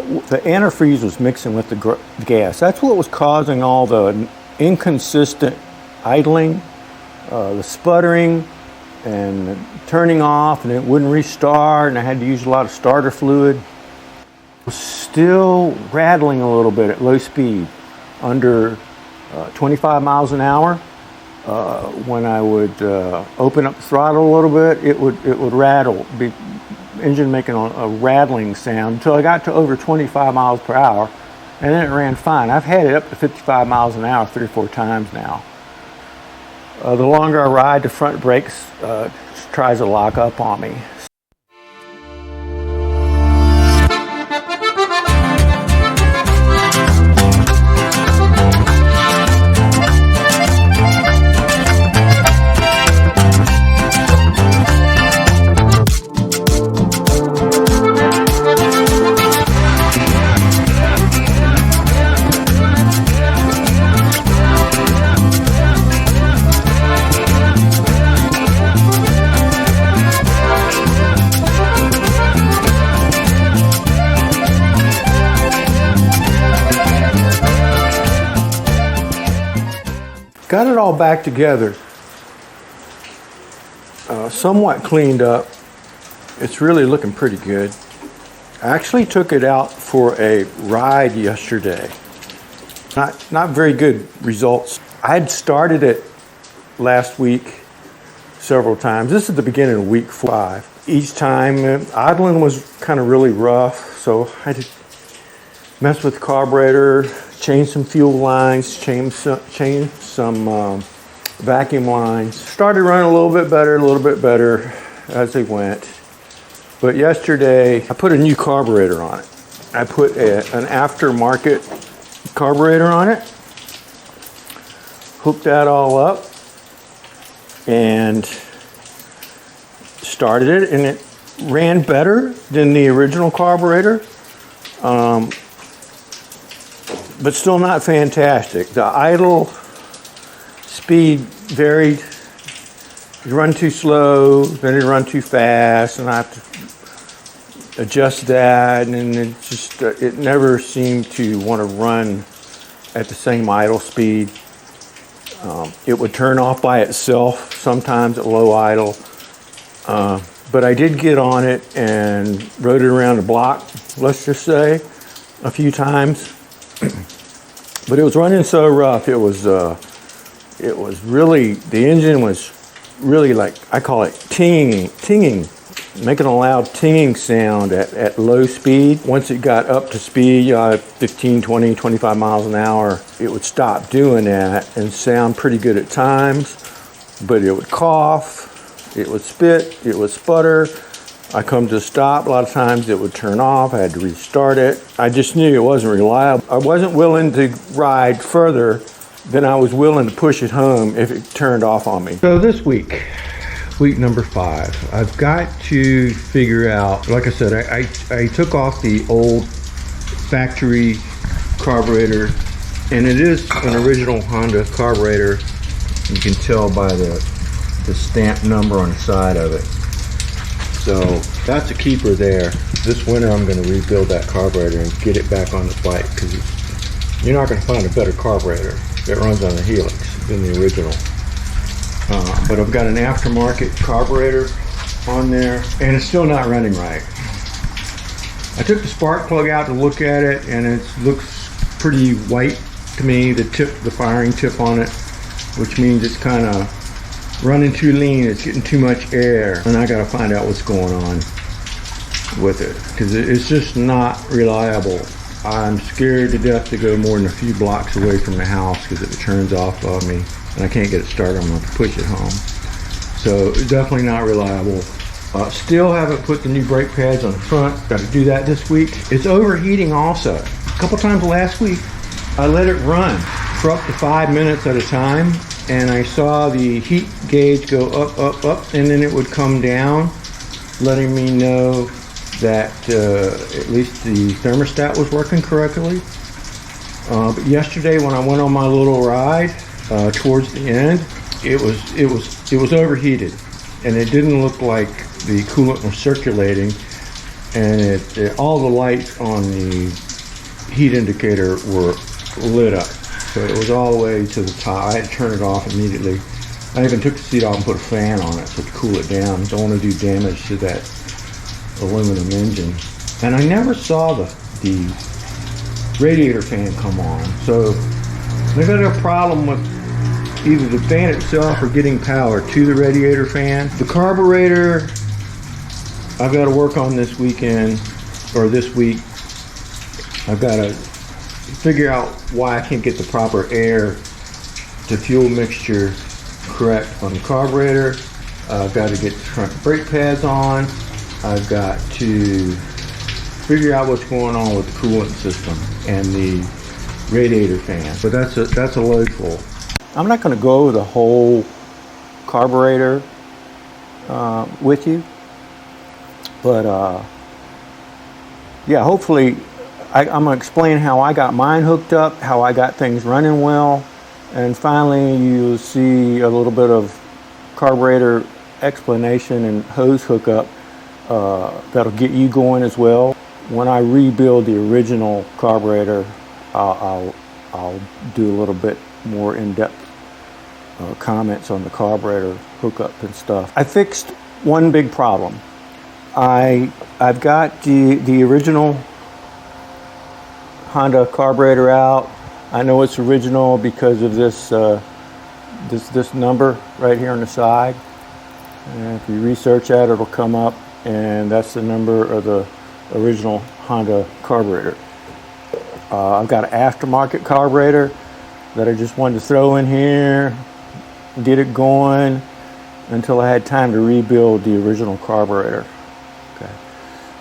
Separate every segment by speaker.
Speaker 1: the antifreeze was mixing with the gas. That's what was causing all the inconsistent idling, the sputtering, and turning off, and it wouldn't restart, and I had to use a lot of starter fluid. It was still rattling a little bit at low speed, under 25 miles an hour. When I would open up the throttle a little bit, it would rattle, engine making a rattling sound until I got to over 25 miles per hour, and then it ran fine. I've had it up to 55 miles an hour 3 or 4 times now. The longer I ride, the front brakes tries to lock up on me. Got it all back together, somewhat cleaned up. It's really looking pretty good. I actually took it out for a ride yesterday. Not very good results. I had started it last week several times. This is the beginning of week 5. Each time, idling was kind of really rough, so I had to mess with the carburetor, change some fuel lines, change some vacuum lines. Started running a little bit better as they went. But yesterday, I put a new carburetor on it. I put an aftermarket carburetor on it, hooked that all up, and started it, and it ran better than the original carburetor. But still not fantastic. The idle speed varied. You run too slow, then you run too fast, and I have to adjust that, and it never seemed to want to run at the same idle speed. It would turn off by itself sometimes at low idle. But I did get on it and rode it around the block, let's just say, a few times. But it was running so rough. It was really, the engine was really, like, I call it tinging, making a loud tinging sound at low speed. Once it got up to speed, 15, 20, 25 miles an hour, it would stop doing that and sound pretty good at times. But it would cough, it would spit, it would sputter. I come to a stop, a lot of times it would turn off, I had to restart it. I just knew it wasn't reliable. I wasn't willing to ride further than I was willing to push it home if it turned off on me. So this week number 5, I've got to figure out, like I said, I took off the old factory carburetor, and it is an original Honda carburetor. You can tell by the stamp number on the side of it. So that's a keeper there. This winter I'm going to rebuild that carburetor and get it back on the bike, because you're not going to find a better carburetor that runs on the Helix than the original. But I've got an aftermarket carburetor on there, and it's still not running right. I took the spark plug out to look at it, and it looks pretty white to me, the firing tip on it, which means it's kind of running too lean, it's getting too much air, and I gotta find out what's going on with it, because it's just not reliable. I'm scared to death to go more than a few blocks away from the house, because if it turns off on me and I can't get it started, I'm gonna have to push it home. So definitely not reliable. Still haven't put the new brake pads on the front. Got to do that this week. It's overheating also. A couple times last week I let it run for up to 5 minutes at a time, and I saw the heat gauge go up, and then it would come down, letting me know that at least the thermostat was working correctly. But yesterday when I went on my little ride towards the end, it was overheated, and it didn't look like the coolant was circulating. and all the lights on the heat indicator were lit up. So it was all the way to the top. I had to turn it off immediately. I even took the seat off and put a fan on it to cool it down. Don't want to do damage to that aluminum engine. And I never saw the radiator fan come on. So they've got a problem with either the fan itself or getting power to the radiator fan. The carburetor, I've got to work on this weekend, or this week. I've got to figure out why I can't get the proper air to fuel mixture correct on the carburetor. I've got to get the front brake pads on. I've got to figure out what's going on with the coolant system and the radiator fan. But that's a load full. I'm not going to go over the whole carburetor with you, but yeah, hopefully I'm going to explain how I got mine hooked up, how I got things running well, and finally you'll see a little bit of carburetor explanation and hose hookup that'll get you going as well. When I rebuild the original carburetor, I'll do a little bit more in-depth comments on the carburetor hookup and stuff. I fixed one big problem. I've got the original Honda carburetor out. I know it's original because of this this number right here on the side. And if you research that, it'll come up, and that's the number of the original Honda carburetor. I've got an aftermarket carburetor that I just wanted to throw in here, get it going until I had time to rebuild the original carburetor. Okay,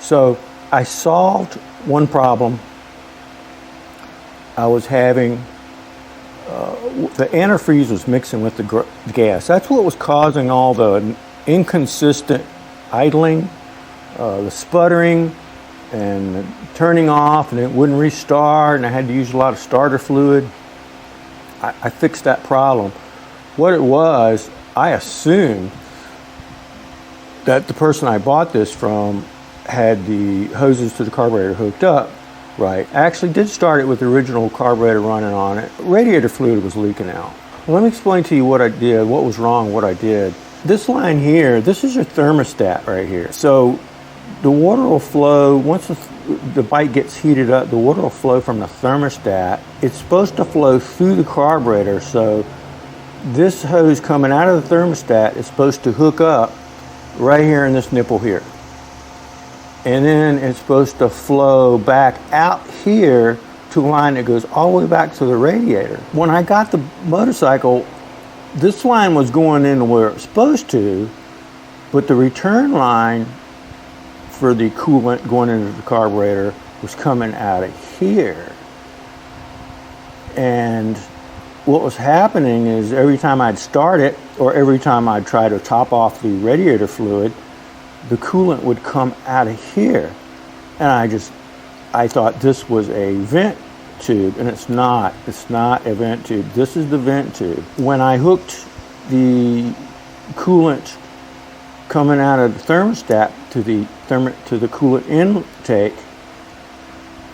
Speaker 1: so I solved one problem I was having. The antifreeze was mixing with the gas. That's what was causing all the inconsistent idling, the sputtering, and the turning off, and it wouldn't restart, and I had to use a lot of starter fluid. I fixed that problem. What it was, I assumed that the person I bought this from had the hoses to the carburetor hooked up right. I actually did start it with the original carburetor running on it. Radiator fluid was leaking out. Well, let me explain to you what I did, what was wrong, what I did. This line here, this is your thermostat right here. So the water will flow, once the bike gets heated up, the water will flow from the thermostat. It's supposed to flow through the carburetor, so this hose coming out of the thermostat is supposed to hook up right here in this nipple here. And then it's supposed to flow back out here to a line that goes all the way back to the radiator. When I got the motorcycle, this line was going in where it was supposed to, but the return line for the coolant going into the carburetor was coming out of here. And what was happening is every time I'd start it, or every time I'd try to top off the radiator fluid, the coolant would come out of here. And I thought this was a vent tube, and it's not a vent tube. This is the vent tube. When I hooked the coolant coming out of the thermostat to the coolant intake,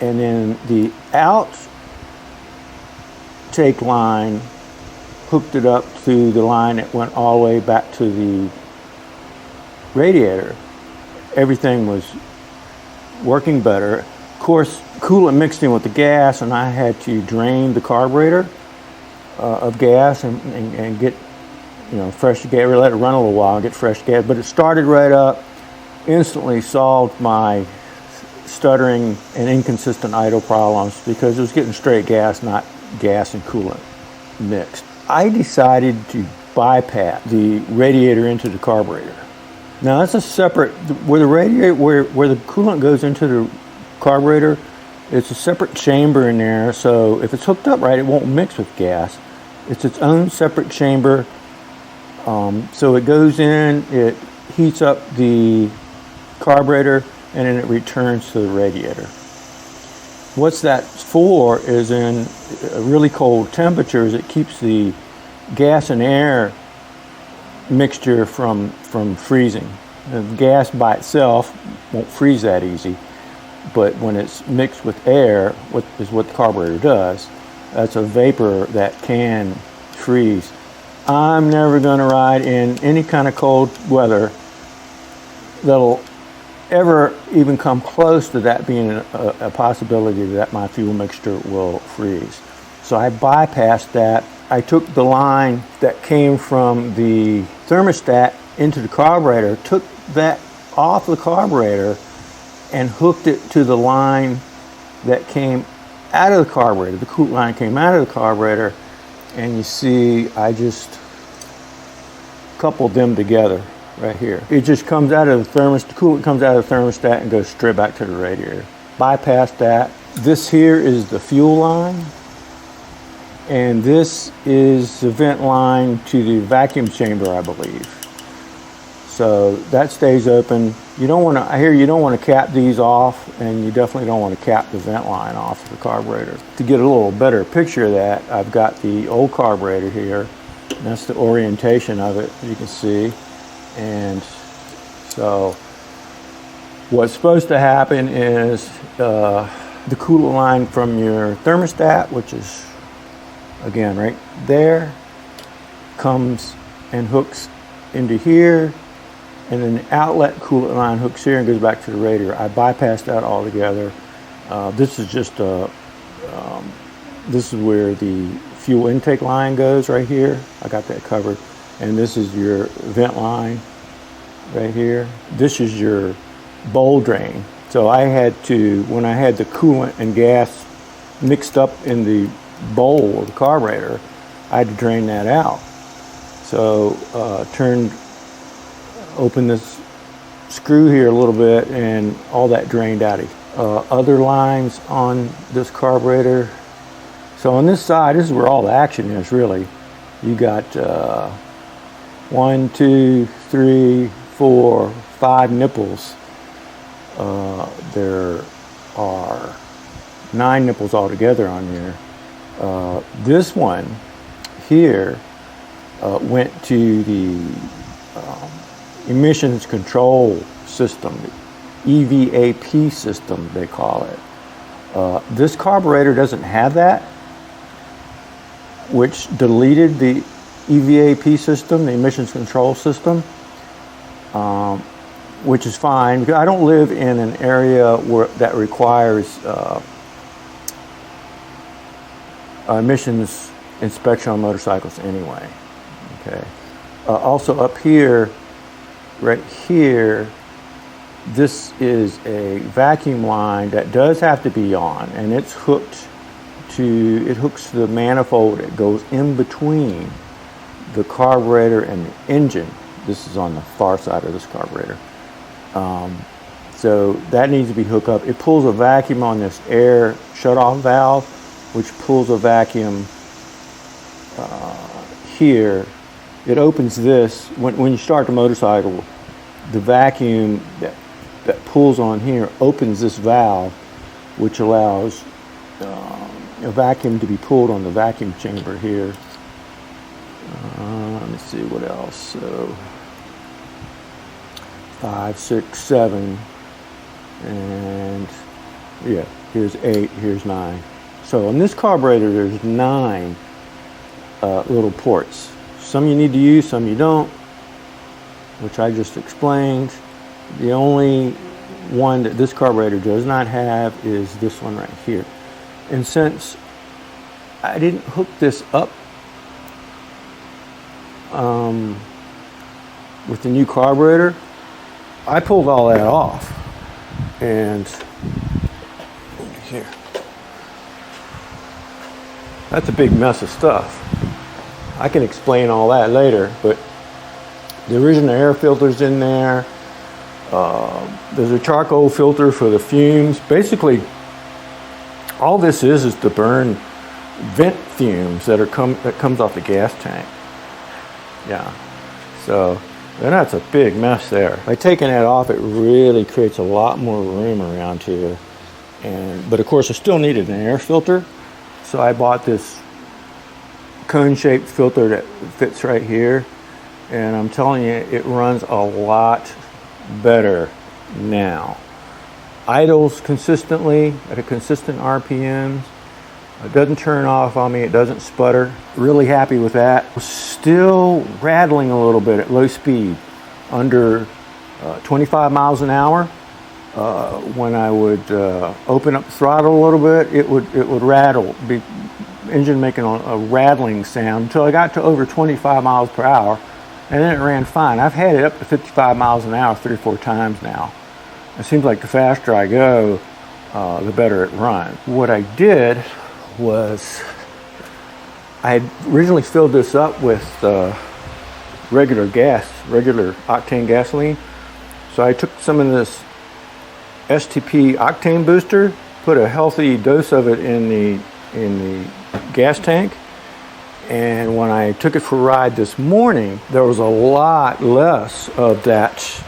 Speaker 1: and then the outtake line hooked it up to the line that went all the way back to the radiator, everything was working better. Of course, coolant mixed in with the gas, and I had to drain the carburetor of gas and get fresh gas. Let it run a little while and get fresh gas. But it started right up, instantly solved my stuttering and inconsistent idle problems because it was getting straight gas, not gas and coolant mixed. I decided to bypass the radiator into the carburetor. Now that's a separate, where the coolant goes into the carburetor, it's a separate chamber in there, so if it's hooked up right, it won't mix with gas. It's its own separate chamber. So it goes in, it heats up the carburetor, and then it returns to the radiator. What's that for is in really cold temperatures, it keeps the gas and air mixture from freezing. The gas by itself won't freeze that easy, but when it's mixed with air, what the carburetor does, that's a vapor that can freeze. I'm never going to ride in any kind of cold weather that'll ever even come close to that being a possibility that my fuel mixture will freeze. So I bypassed that. I took the line that came from the thermostat into the carburetor, took that off the carburetor, and hooked it to the line that came out of the carburetor. The coolant line came out of the carburetor, and you see I just coupled them together right here. It just comes out of the thermostat, the coolant comes out of the thermostat and goes straight back to the radiator. Bypassed that. This here is the fuel line, and this is the vent line to the vacuum chamber, I believe. So that stays open. You don't want to, I hear you don't want to cap these off, and you definitely don't want to cap the vent line off of the carburetor. To get a little better picture of that, I've got the old carburetor here. And that's the orientation of it, you can see. And so what's supposed to happen is the coolant line from your thermostat, which is again right there, comes and hooks into here, and then the outlet coolant line hooks here and goes back to the radiator. I bypassed that altogether. This is just this is where the fuel intake line goes right here. I got that covered. And this is your vent line right here. This is your bowl drain. So I had to, when I had the coolant and gas mixed up in the bowl of the carburetor, I had to drain that out. So open this screw here a little bit, and all that drained out of other lines on this carburetor. So on this side, this is where all the action is really. You got 1, 2, 3, 4, 5 nipples. There are 9 nipples altogether on here. This one here went to the emissions control system, the EVAP system they call it. This carburetor doesn't have that, which deleted the EVAP system, the emissions control system, which is fine because I don't live in an area where that requires emissions inspection on motorcycles anyway. Okay. Also up here, right here, this is a vacuum line that does have to be on, and it's hooked to, it hooks to the manifold that goes in between the carburetor and the engine. This is on the far side of this carburetor. So that needs to be hooked up. It pulls a vacuum on this air shutoff valve, which pulls a vacuum here. It opens this, when you start the motorcycle, the vacuum that pulls on here opens this valve, which allows a vacuum to be pulled on the vacuum chamber here. Let me see what else. So 5, 6, 7, and yeah, here's 8, here's 9. So on this carburetor, there's 9 little ports. Some you need to use, some you don't, which I just explained. The only one that this carburetor does not have is this one right here. And since I didn't hook this up with the new carburetor, I pulled all that off. And here, that's a big mess of stuff. I can explain all that later, but the original air filter's in there. There's a charcoal filter for the fumes. Basically, all this is to burn vent fumes that comes off the gas tank. Yeah, so then that's a big mess there. By taking that off, it really creates a lot more room around here. But of course, I still needed an air filter, so I bought this cone-shaped filter that fits right here. And I'm telling you, it runs a lot better now. Idles consistently at a consistent RPMs. It doesn't turn off on me. It doesn't sputter. Really happy with that. Still rattling a little bit at low speed, under 25 miles an hour. When I would open up the throttle a little bit, it would rattle. Engine making a rattling sound until I got to over 25 miles per hour, and then it ran fine. I've had it up to 55 miles an hour 3 or 4 times now. It seems like the faster I go, the better it runs. What I did was, I had originally filled this up with regular octane gasoline. So I took some of this STP octane booster, put a healthy dose of it in the gas tank, and when I took it for a ride this morning, there was a lot less of that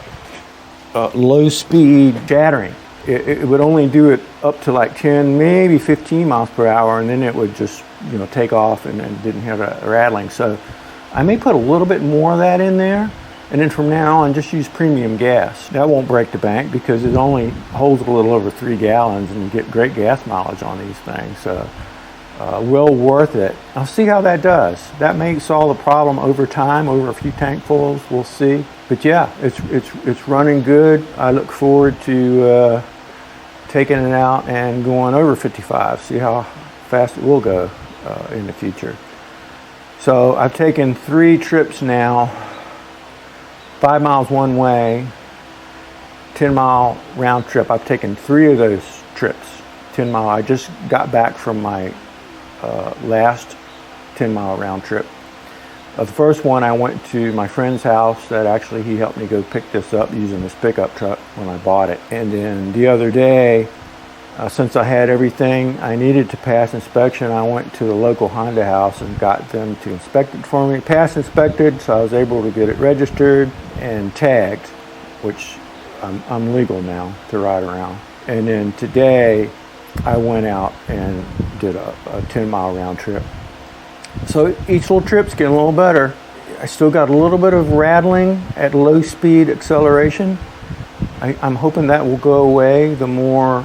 Speaker 1: low speed shattering. It would only do it up to like 10, maybe 15 miles per hour, and then it would just take off and didn't have a rattling. So I may put a little bit more of that in there, and then from now on just use premium gas. That won't break the bank because it only holds a little over 3 gallons, and you get great gas mileage on these things. So well worth it. I'll see how that does. That may solve the problem over time, over a few tankfuls. We'll see. But yeah, it's running good. I look forward to taking it out and going over 55. See how fast it will go in the future. So I've taken 3 trips now, 5 miles one way, 10-mile round trip. I've taken 3 of those trips, 10 mile. I just got back from my last 10-mile round trip. The first one, I went to my friend's house that actually he helped me go pick this up using this pickup truck when I bought it. And then the other day, since I had everything I needed to pass inspection, I went to the local Honda house and got them to inspect it for me. Pass inspected, so I was able to get it registered and tagged, which I'm legal now to ride around. And then today, I went out and did a 10-mile round trip. So each little trip's getting a little better. I still got a little bit of rattling at low speed acceleration. I'm hoping that will go away the more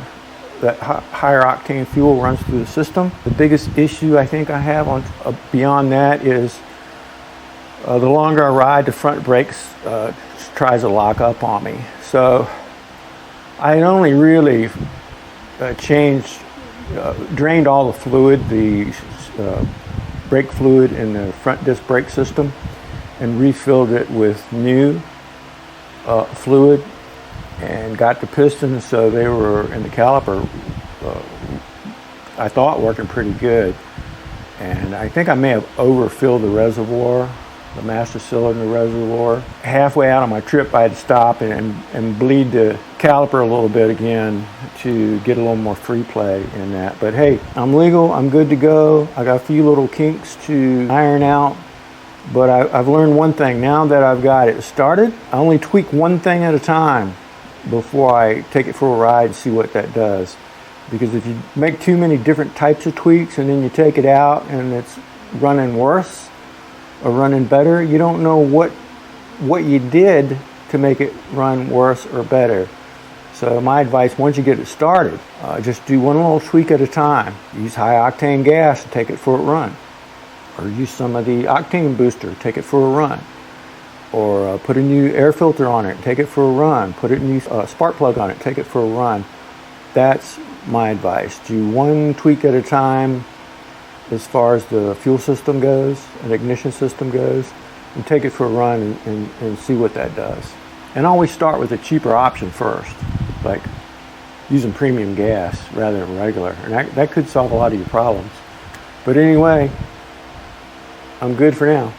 Speaker 1: that higher octane fuel runs through the system. The biggest issue I think I have on beyond that is the longer I ride, the front brakes tries to lock up on me. So I only really drained all the fluid, the brake fluid in the front disc brake system, and refilled it with new fluid, and got the pistons so they were in the caliper, I thought working pretty good. And I think I may have overfilled the reservoir, the master cylinder reservoir. Halfway out on my trip, I had to stop and bleed the caliper a little bit again to get a little more free play in that. But hey, I'm legal, I'm good to go. I got a few little kinks to iron out, but I've learned one thing. Now that I've got it started, I only tweak one thing at a time before I take it for a ride and see what that does. Because if you make too many different types of tweaks and then you take it out and it's running worse or running better, you don't know what you did to make it run worse or better. So my advice, once you get it started, just do one little tweak at a time. Use high octane gas and take it for a run. Or use some of the octane booster, take it for a run. Or put a new air filter on it, take it for a run. Put a new spark plug on it, take it for a run. That's my advice. Do one tweak at a time as far as the fuel system goes and ignition system goes, and take it for a run and see what that does. And always start with a cheaper option first, like using premium gas rather than regular. And that could solve a lot of your problems. But anyway, I'm good for now.